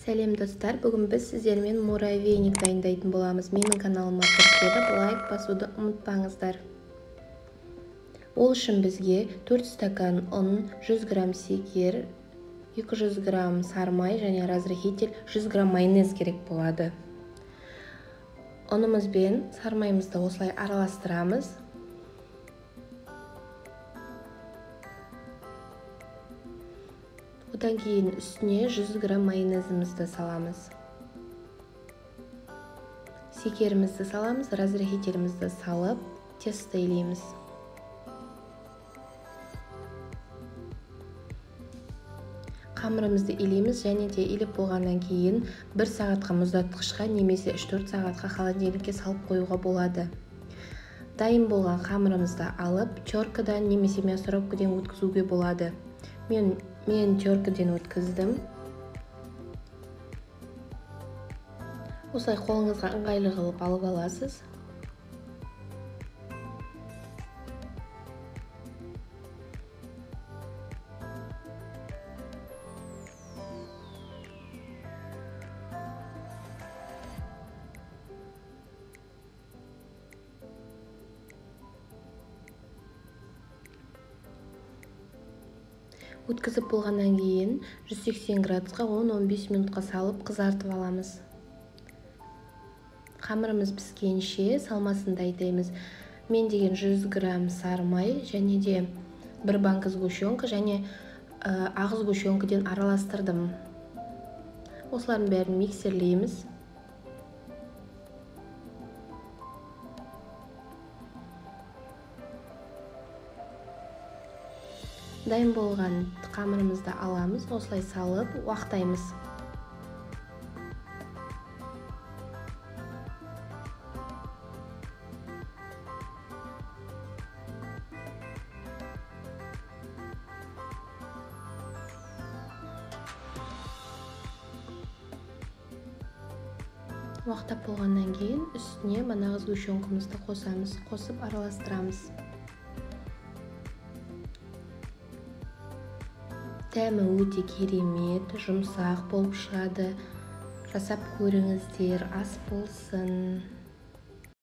Сәлем достар, бүгін біз сіздермен муравейник дайындайтын боламыз. Менің каналыма кіріп лайк басуды ұмытпаңыздар. Ол үшін бізге 4 стакан ұн, 100 грамм секер, 200 грамм сары май және разрыхитель 100 грамм майонез керек болады. Ұнымыз бен сары майымызды осылай араластырамыз. Одан кейін үстіне 100 грамм майонезімізді саламыз. Секерімізді саламыз, разрыхителімізді салып, тесто илейміз. Қамырымызды илейміз және де илеп болғаннан кейін 1 сағатқа мұздатқышқа немесе 3-4 сағатқа холодильникке салып қоюға болады. Дайын болған қамырымызды алып, теркадан немесе мясорубкіден өткізуге болады. Мен теркадан өткіздім. Осылай қолыңызға ыңғайлы қылып алып аласыз. Өткізіп болғаннан кейін 180 градусқа 10-15 минутқа салып қызартып аламыз. Қамырымыз піскенше салмасын дайындаймыз. Мен деген 100 грамм сары май және де 1 банка сгущенка және ақ сгущенкіден араластырдым. Осылардың бәрін миксерлейміз. Дайын болған қамырымызды аламыз, осылай салып уақтаймыз. Уақтап болғаннан кейін үстіне манағы сгущенкамызды қосамыз, қосып араластырамыз. Дәмі өте керемет, жұмсақ болып шығады. Жасап көріңіздер, ас болсын.